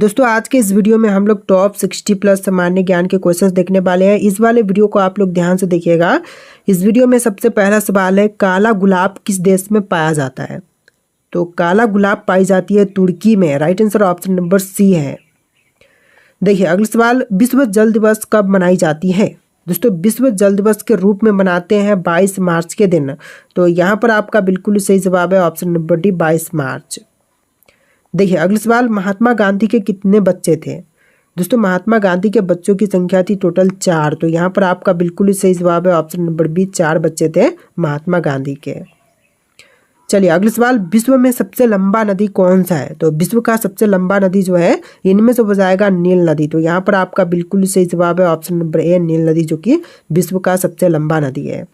दोस्तों आज के इस वीडियो में हम लोग टॉप 60 प्लस सामान्य ज्ञान के क्वेश्चंस देखने वाले हैं। इस वाले वीडियो को आप लोग ध्यान से देखिएगा। इस वीडियो में सबसे पहला सवाल है, काला गुलाब किस देश में पाया जाता है? तो काला गुलाब पाई जाती है तुर्की में। Right answer option number C है। देखिए अगला सवाल, विश्व जल दिवस कब मनाई जाती है? दोस्तों विश्व जल दिवस के रूप में मनाते हैं 22 मार्च के दिन। तो यहाँ पर आपका बिल्कुल सही जवाब है ऑप्शन नंबर डी, 22 मार्च। देखिए अगला सवाल, महात्मा गांधी के कितने बच्चे थे? दोस्तों महात्मा गांधी के बच्चों की संख्या थी टोटल 4। तो यहाँ पर आपका बिल्कुल सही जवाब है ऑप्शन नंबर बी, 4 बच्चे थे महात्मा गांधी के। चलिए अगला सवाल, विश्व में सबसे लंबा नदी कौन सा है? तो विश्व का सबसे लंबा नदी जो है इनमें से हो जाएगा नील नदी। तो यहाँ पर आपका बिल्कुल सही जवाब है ऑप्शन नंबर ए, नील नदी, जो कि विश्व का सबसे लंबा नदी है।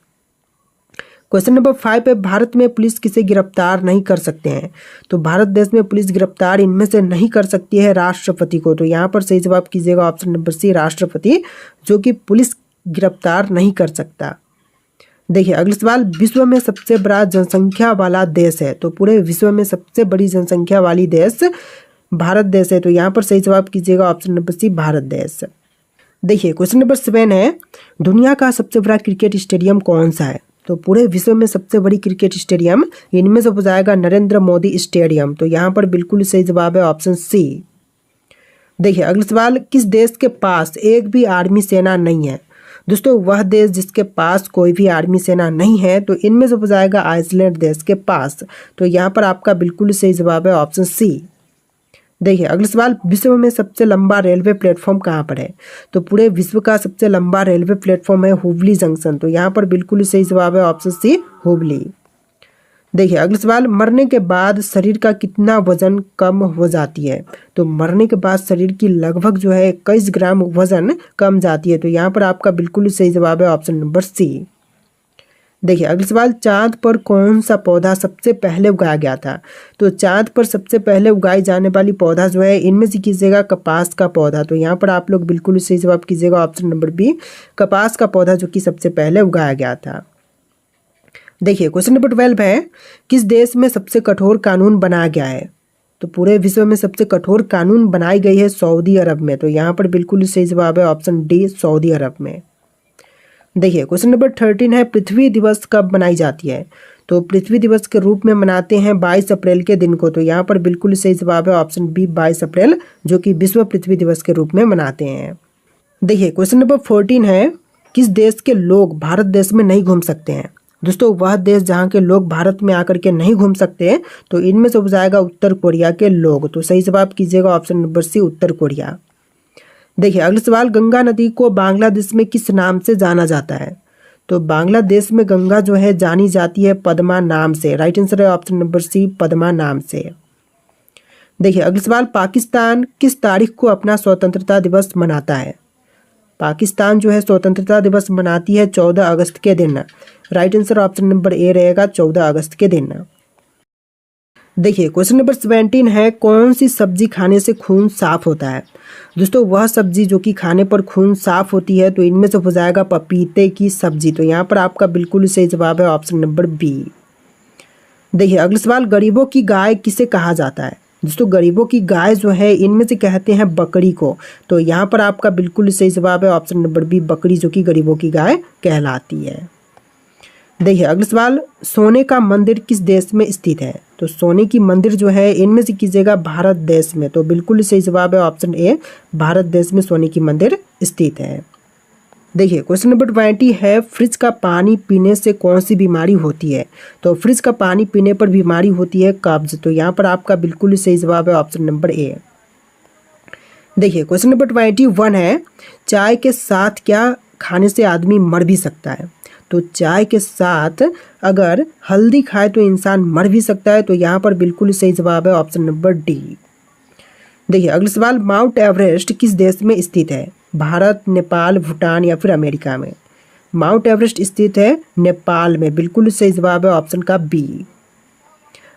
क्वेश्चन नंबर 5 है, भारत में पुलिस किसे गिरफ्तार नहीं कर सकते हैं? तो भारत देश में पुलिस गिरफ्तार इनमें से नहीं कर सकती है राष्ट्रपति को। तो यहाँ पर सही जवाब कीजिएगा ऑप्शन नंबर सी, राष्ट्रपति, जो कि पुलिस गिरफ्तार नहीं कर सकता। देखिए अगला सवाल, विश्व में सबसे बड़ा जनसंख्या वाला देश है? तो पूरे विश्व में सबसे बड़ी जनसंख्या वाली देश भारत देश है। तो यहाँ पर सही जवाब कीजिएगा ऑप्शन नंबर सी, भारत देश। देखिए क्वेश्चन नंबर 7 है, दुनिया का सबसे बड़ा क्रिकेट स्टेडियम कौन सा है? तो पूरे विश्व में सबसे बड़ी क्रिकेट स्टेडियम इनमें से हो जाएगा नरेंद्र मोदी स्टेडियम। तो यहाँ पर बिल्कुल सही जवाब है ऑप्शन सी। देखिए अगला सवाल, किस देश के पास एक भी आर्मी सेना नहीं है? दोस्तों वह देश जिसके पास कोई भी आर्मी सेना नहीं है, तो इनमें से हो जाएगा आइसलैंड देश के पास। तो यहाँ पर आपका बिल्कुल सही जवाब है ऑप्शन सी। देखिए अगला सवाल, विश्व में सबसे लंबा रेलवे प्लेटफॉर्म कहाँ पर है? तो पूरे विश्व का सबसे लंबा रेलवे प्लेटफॉर्म है हुबली जंक्शन। तो यहाँ पर बिल्कुल सही जवाब है ऑप्शन सी, हुबली। देखिए अगला सवाल, मरने के बाद शरीर का कितना वजन कम हो जाती है? तो मरने के बाद शरीर की लगभग जो है 21 ग्राम वजन कम जाती है। तो यहाँ पर आपका बिल्कुल सही जवाब है ऑप्शन नंबर सी। देखिए अगला सवाल, चांद पर कौन सा पौधा सबसे पहले उगाया गया था? तो चांद पर सबसे पहले उगाई जाने वाली पौधा जो है इनमें से कीजिएगा कपास का पौधा। तो यहाँ पर आप लोग बिल्कुल सही जवाब कीजिएगा ऑप्शन नंबर बी, कपास का पौधा, जो कि सबसे पहले उगाया गया था। देखिए क्वेश्चन नंबर 12 है, किस देश में सबसे कठोर कानून बनाया गया है? तो पूरे विश्व में सबसे कठोर कानून बनाई गई है सऊदी अरब में। तो यहाँ पर बिल्कुल सही जवाब है ऑप्शन डी, सऊदी अरब में। देखिए क्वेश्चन नंबर 13 है, पृथ्वी दिवस कब मनाई जाती है? तो पृथ्वी दिवस के रूप में मनाते हैं 22 अप्रैल के दिन को। तो यहाँ पर बिल्कुल सही जवाब है ऑप्शन बी, 22 अप्रैल, जो कि विश्व पृथ्वी दिवस के रूप में मनाते हैं। देखिए क्वेश्चन नंबर 14 है, किस देश के लोग भारत देश में नहीं घूम सकते हैं? दोस्तों वह देश जहाँ के लोग भारत में आकर के नहीं घूम सकते हैं, तो इनमें से हो जाएगा उत्तर कोरिया के लोग। तो सही जवाब कीजिएगा ऑप्शन नंबर सी, उत्तर कोरिया। देखिए अगला सवाल, गंगा नदी को बांग्लादेश में किस नाम से जाना जाता है? तो बांग्लादेश में गंगा जो है जानी जाती है पद्मा नाम से। राइट आंसर है ऑप्शन नंबर सी, पद्मा नाम से। देखिए अगला सवाल, पाकिस्तान किस तारीख को अपना स्वतंत्रता दिवस मनाता है? पाकिस्तान जो है स्वतंत्रता दिवस मनाती है 14 अगस्त के दिन। Right answer option number A रहेगा, 14 अगस्त के दिन। देखिए क्वेश्चन नंबर 17 है, कौन सी सब्जी खाने से खून साफ होता है? दोस्तों वह सब्जी जो कि खाने पर खून साफ होती है, तो इनमें से हो जाएगा पपीते की सब्जी। तो यहाँ पर आपका बिल्कुल सही जवाब है ऑप्शन नंबर बी। देखिए अगला सवाल, गरीबों की गाय किसे कहा जाता है? दोस्तों गरीबों की गाय जो है इनमें से कहते हैं बकरी को। तो यहाँ पर आपका बिल्कुल सही जवाब है ऑप्शन नंबर बी, बकरी, जो कि गरीबों की गाय कहलाती है। देखिए अगला सवाल, सोने का मंदिर किस देश में स्थित है? तो सोने की मंदिर जो है इनमें से कीजिएगा भारत देश में। तो बिल्कुल सही जवाब है ऑप्शन ए, भारत देश में सोने की मंदिर स्थित है। देखिए क्वेश्चन नंबर 20 है, फ्रिज का पानी पीने से कौन सी बीमारी होती है? तो फ्रिज का पानी पीने पर बीमारी होती है कब्ज। तो यहाँ पर आपका बिल्कुल सही जवाब है ऑप्शन नंबर ए। देखिए क्वेश्चन नंबर 21 है, चाय के साथ क्या खाने से आदमी मर भी सकता है? तो चाय के साथ अगर हल्दी खाए तो इंसान मर भी सकता है। तो यहाँ पर बिल्कुल सही जवाब है ऑप्शन नंबर डी। देखिए अगला सवाल, माउंट एवरेस्ट किस देश में स्थित है? भारत, नेपाल, भूटान या फिर अमेरिका में? माउंट एवरेस्ट स्थित है नेपाल में। बिल्कुल सही जवाब है ऑप्शन का बी।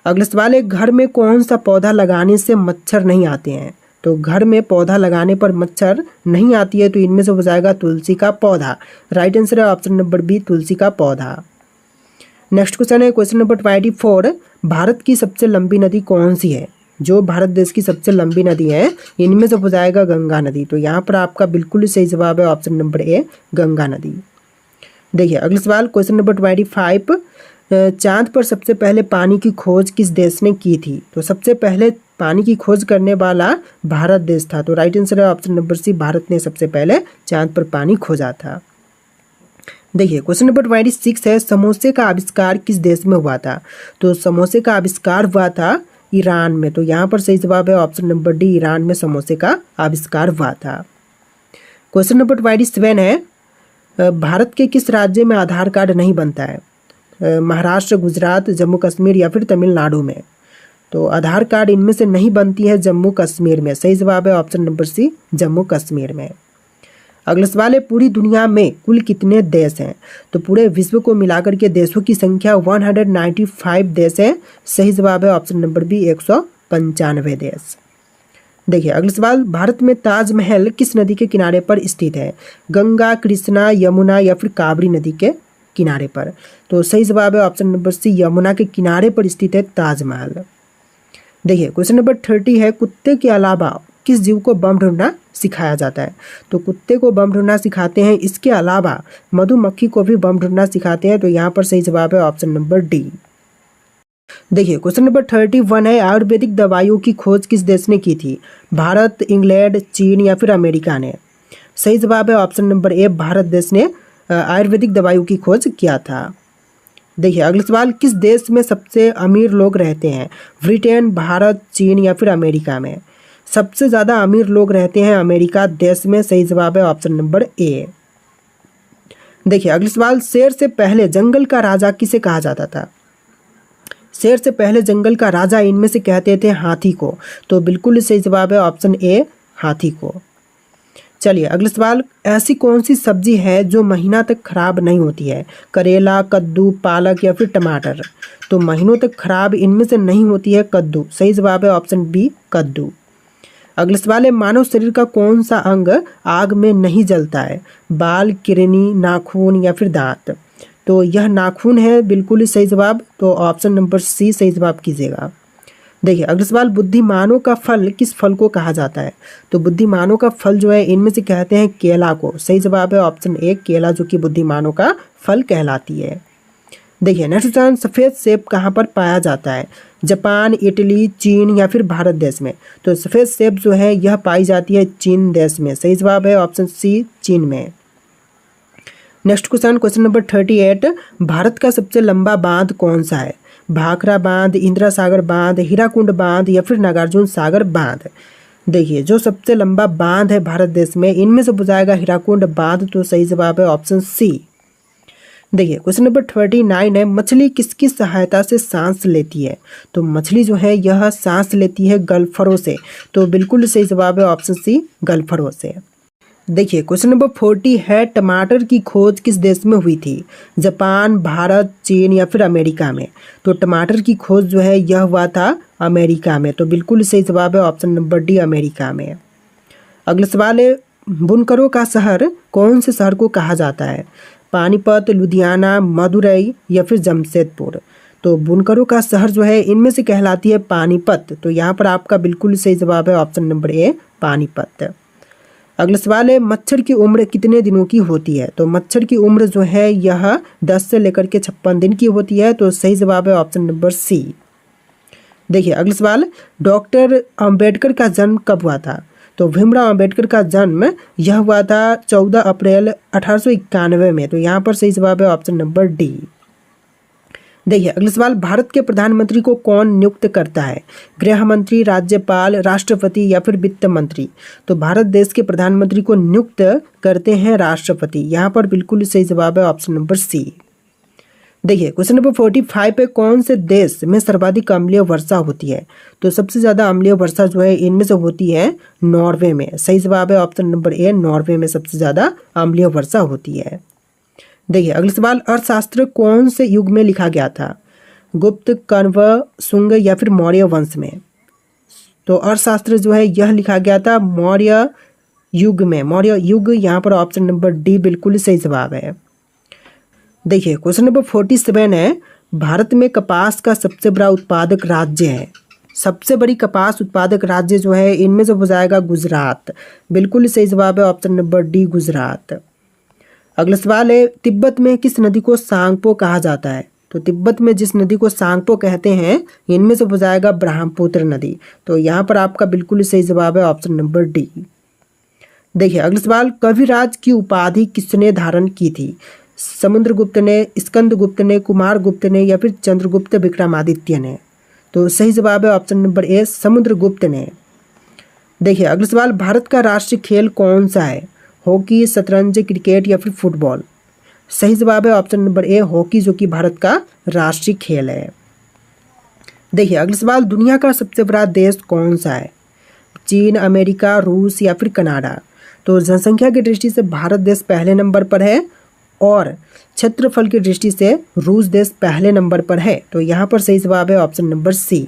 अगला सवाल है, घर में कौन सा पौधा लगाने से मच्छर नहीं आते हैं? तो घर में पौधा लगाने पर मच्छर नहीं आती है। तो इनमें से हो जाएगा तुलसी का पौधा। राइट आंसर है ऑप्शन नंबर बी, तुलसी का पौधा। नेक्स्ट क्वेश्चन है क्वेश्चन नंबर 24, भारत की सबसे लंबी नदी कौन सी है? जो भारत देश की सबसे लंबी नदी है इनमें से हो जाएगा गंगा नदी। तो यहाँ पर आपका बिल्कुल सही जवाब है ऑप्शन नंबर ए, गंगा नदी। देखिए अगला सवाल, क्वेश्चन नंबर 25, चांद पर सबसे पहले पानी की खोज किस देश ने की थी? तो सबसे पहले पानी की खोज करने वाला भारत देश था। तो राइट आंसर है ऑप्शन नंबर सी, भारत ने सबसे पहले चांद पर पानी खोजा था। देखिए क्वेश्चन नंबर 26 है, समोसे का आविष्कार किस देश में हुआ था? तो समोसे का आविष्कार हुआ था ईरान में। तो यहाँ पर सही जवाब है ऑप्शन नंबर डी, ईरान में समोसे का आविष्कार हुआ था। क्वेश्चन नंबर 27 है, भारत के किस राज्य में आधार कार्ड नहीं बनता है? महाराष्ट्र, गुजरात, जम्मू कश्मीर या फिर तमिलनाडु में? तो आधार कार्ड इनमें से नहीं बनती है जम्मू कश्मीर में। सही जवाब है option number C, Jammu Kashmir में। अगला सवाल है, पूरी दुनिया में कुल कितने देश हैं? तो पूरे विश्व को मिलाकर के देशों की संख्या 195 देश है। सही जवाब है ऑप्शन नंबर बी, 195 देश। देखिए अगला सवाल, भारत में ताजमहल किस नदी के किनारे पर स्थित है? गंगा, कृष्णा, यमुना या फिर कावेरी नदी के किनारे पर? तो सही जवाब है ऑप्शन नंबर सी, यमुना के किनारे पर स्थित है ताजमहल। देखिए क्वेश्चन नंबर 30 है, कुत्ते के अलावा किस जीव को बम ढूंढना सिखाया जाता है? तो कुत्ते को बम ढूंढना सिखाते हैं, इसके अलावा मधुमक्खी को भी बम ढूंढना सिखाते हैं। तो यहाँ पर सही जवाब है ऑप्शन नंबर डी। देखिए क्वेश्चन नंबर 31 है, आयुर्वेदिक दवाइयों की खोज किस देश ने की थी? भारत, इंग्लैंड, चीन या फिर अमेरिका ने? सही जवाब है ऑप्शन नंबर ए, भारत देश ने आयुर्वेदिक दवाइयों की खोज किया था। देखिए अगला सवाल, किस देश में सबसे अमीर लोग रहते हैं? ब्रिटेन, भारत, चीन या फिर अमेरिका में? सबसे ज़्यादा अमीर लोग रहते हैं अमेरिका देश में। सही जवाब है ऑप्शन नंबर ए। देखिए अगला सवाल, शेर से पहले जंगल का राजा किसे कहा जाता था? शेर से पहले जंगल का राजा इनमें से कहते थे हाथी को। तो बिल्कुल सही जवाब है ऑप्शन ए, हाथी को। चलिए अगला सवाल, ऐसी कौन सी सब्जी है जो महीना तक खराब नहीं होती है? करेला, कद्दू, पालक या फिर टमाटर? तो महीनों तक खराब इनमें से नहीं होती है कद्दू। सही जवाब है ऑप्शन बी, कद्दू। अगला सवाल है, मानव शरीर का कौन सा अंग आग में नहीं जलता है? बाल, किडनी, नाखून या फिर दांत? तो यह नाखून है, बिल्कुल सही जवाब। तो ऑप्शन नंबर सी सही जवाब कीजिएगा। देखिए अगला सवाल, बुद्धिमानों का फल किस फल को कहा जाता है? तो बुद्धिमानों का फल जो है इनमें से कहते हैं केला को। सही जवाब है ऑप्शन ए, केला, जो कि बुद्धिमानों का फल कहलाती है। देखिए नेक्स्ट क्वेश्चन, सफ़ेद सेब कहाँ पर पाया जाता है? जापान, इटली, चीन या फिर भारत देश में? तो सफ़ेद सेब जो है यह पाई जाती है चीन देश में। सही जवाब है ऑप्शन सी, चीन में। Next question, question number 38, Bharat का सबसे लंबा बांध कौन सा है? भाखड़ा बांध, इंदिरा सागर बांध, हीराकुंड बांध या फिर नागार्जुन सागर बांध? देखिए जो सबसे लंबा बांध है भारत देश में इनमें से हो जाएगा हीराकुंड बांध। तो सही जवाब है ऑप्शन सी। देखिए क्वेश्चन नंबर 39 है, मछली किसकी सहायता से सांस लेती है? तो मछली जो है यह सांस लेती है गलफरों से। तो बिल्कुल सही जवाब है ऑप्शन सी, गलफरों से। देखिए क्वेश्चन नंबर 40 है, टमाटर की खोज किस देश में हुई थी? जापान, भारत, चीन या फिर अमेरिका में? तो टमाटर की खोज जो है यह हुआ था अमेरिका में। तो बिल्कुल सही जवाब है ऑप्शन नंबर डी, अमेरिका में। अगला सवाल है, बुनकरों का शहर कौन से शहर को कहा जाता है? पानीपत, लुधियाना, मदुरई या फिर जमशेदपुर? तो बुनकरों का शहर जो है इनमें से कहलाती है पानीपत। तो यहाँ पर आपका बिल्कुल सही जवाब है ऑप्शन नंबर ए, पानीपत। अगला सवाल है, मच्छर की उम्र कितने दिनों की होती है? तो मच्छर की उम्र जो है यह 10 से लेकर के 56 दिन की होती है। तो सही जवाब है ऑप्शन नंबर सी। देखिए अगला सवाल, डॉक्टर अंबेडकर का जन्म कब हुआ था? तो भीमराव अंबेडकर का जन्म यह हुआ था 14 अप्रैल 1891 में। तो यहाँ पर सही जवाब है ऑप्शन नंबर डी। देखिए अगला सवाल, भारत के प्रधानमंत्री को कौन नियुक्त करता है? गृह मंत्री, राज्यपाल, राष्ट्रपति या फिर वित्त मंत्री? तो भारत देश के प्रधानमंत्री को नियुक्त करते हैं राष्ट्रपति। यहाँ पर बिल्कुल सही जवाब है ऑप्शन नंबर सी। देखिए क्वेश्चन नंबर 45 पे, कौन से देश में सर्वाधिक अम्लीय वर्षा होती है? तो सबसे ज़्यादा अम्लीय वर्षा जो है इनमें से होती है नॉर्वे में। सही जवाब है ऑप्शन नंबर ए, नॉर्वे में सबसे ज़्यादा अम्लीय वर्षा होती है। देखिए अगला सवाल, अर्थशास्त्र कौन से युग में लिखा गया था? गुप्त, कण्व, शुंग या फिर मौर्य वंश में? तो अर्थशास्त्र जो है यह लिखा गया था मौर्य युग में। मौर्य युग, यहाँ पर ऑप्शन नंबर डी बिल्कुल सही जवाब है। देखिए क्वेश्चन नंबर 47 है, भारत में कपास का सबसे बड़ा उत्पादक राज्य है? सबसे बड़ी कपास उत्पादक राज्य जो है इनमें से हो जाएगा गुजरात। बिल्कुल सही जवाब है ऑप्शन नंबर डी, गुजरात। अगला सवाल है, तिब्बत में किस नदी को सांगपो कहा जाता है? तो तिब्बत में जिस नदी को सांगपो कहते हैं इनमें से हो जाएगा ब्रह्मपुत्र नदी। तो यहाँ पर आपका बिल्कुल सही जवाब है ऑप्शन नंबर डी। देखिए अगला सवाल, कविराज की उपाधि किसने धारण की थी? समुद्रगुप्त ने, स्कंदगुप्त ने, कुमारगुप्त ने या फिर चंद्रगुप्त विक्रमादित्य ने? तो सही जवाब है ऑप्शन नंबर ए, समुद्रगुप्त ने। देखिए अगला सवाल, भारत का राष्ट्रीय खेल कौन सा है? हॉकी, शतरंज, क्रिकेट या फिर फुटबॉल? सही जवाब है ऑप्शन नंबर ए, हॉकी, जो कि भारत का राष्ट्रीय खेल है। देखिए अगला सवाल, दुनिया का सबसे बड़ा देश कौन सा है? चीन, अमेरिका, रूस या फिर कनाडा? तो जनसंख्या की दृष्टि से भारत देश पहले नंबर पर है और क्षेत्रफल की दृष्टि से रूस देश पहले नंबर पर है। तो यहाँ पर सही जवाब है ऑप्शन नंबर सी।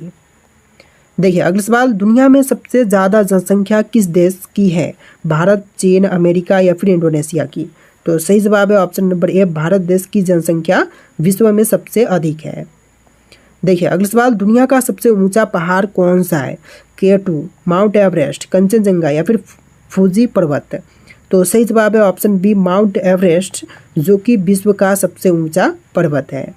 देखिए अगला सवाल, दुनिया में सबसे ज़्यादा जनसंख्या किस देश की है? भारत, चीन, अमेरिका या फिर इंडोनेशिया की? तो सही जवाब है ऑप्शन नंबर ए, भारत देश की जनसंख्या विश्व में सबसे अधिक है। देखिए अगला सवाल, दुनिया का सबसे ऊंचा पहाड़ कौन सा है? K2, माउंट एवरेस्ट, कंचनजंगा या फिर फूजी पर्वत? तो सही जवाब है ऑप्शन बी, माउंट एवरेस्ट, जो कि विश्व का सबसे ऊंचा पर्वत है।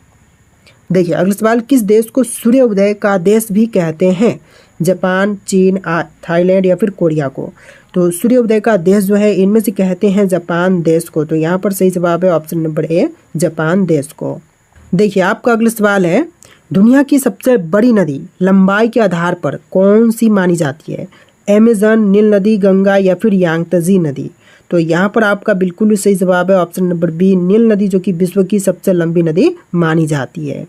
देखिए अगला सवाल, किस देश को सूर्योदय का देश भी कहते हैं? जापान, चीन, थाईलैंड या फिर कोरिया को? तो सूर्योदय का देश जो है इनमें से कहते हैं जापान देश को। तो यहाँ पर सही जवाब है ऑप्शन नंबर ए, जापान देश को। देखिए आपका अगला सवाल है, दुनिया की सबसे बड़ी नदी लंबाई के आधार पर कौन सी मानी जाती है? अमेजन, नील नदी, गंगा या फिर यांगत्जे नदी? तो यहाँ पर आपका बिल्कुल सही जवाब है ऑप्शन नंबर बी, नील नदी, जो कि विश्व की सबसे लंबी नदी मानी जाती है।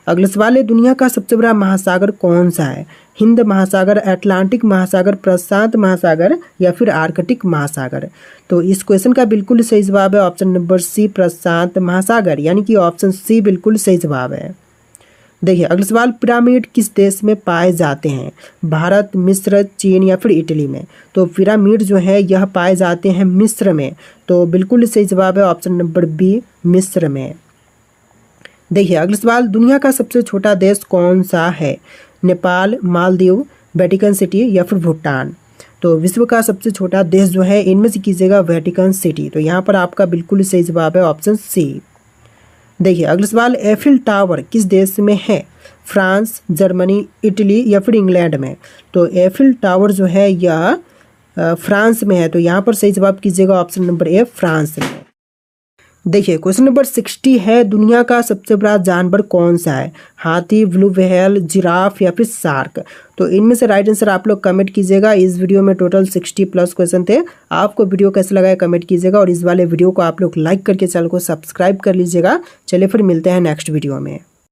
अगला सवाल है, दुनिया का सबसे बड़ा महासागर कौन सा है? हिंद महासागर, अटलांटिक महासागर, प्रशांत महासागर या फिर आर्कटिक महासागर? तो इस क्वेश्चन का बिल्कुल सही जवाब है ऑप्शन नंबर सी, प्रशांत महासागर, यानी कि ऑप्शन सी बिल्कुल सही जवाब है। देखिए अगला सवाल, पिरामिड किस देश में पाए जाते हैं? भारत, मिस्र, चीन या फिर इटली में? तो पिरामिड जो है यह पाए जाते हैं मिस्र में। तो बिल्कुल सही जवाब है ऑप्शन नंबर बी, मिस्र में। देखिए अगला सवाल, दुनिया का सबसे छोटा देश कौन सा है? नेपाल, मालदीव, वेटिकन सिटी या फिर भूटान? तो विश्व का सबसे छोटा देश जो है इनमें से कीजिएगा वेटिकन सिटी। तो यहाँ पर आपका बिल्कुल सही जवाब है ऑप्शन सी। देखिए अगला सवाल, एफिल टावर किस देश में है? फ्रांस, जर्मनी, इटली या फिर इंग्लैंड में? तो एफिल टावर जो है यह फ्रांस में है। तो यहाँ पर सही जवाब कीजिएगा ऑप्शन नंबर ए, फ्रांस में। देखिए क्वेश्चन नंबर 60 है, दुनिया का सबसे बड़ा जानवर कौन सा है? हाथी, ब्लू व्हेल, जिराफ या फिर शार्क? तो इनमें से राइट आंसर आप लोग कमेंट कीजिएगा। इस वीडियो में टोटल 60 प्लस क्वेश्चन थे। आपको वीडियो कैसा लगा है कमेंट कीजिएगा और इस वाले वीडियो को आप लोग लाइक करके चैनल को सब्सक्राइब कर लीजिएगा। चलिए फिर मिलते हैं नेक्स्ट वीडियो में।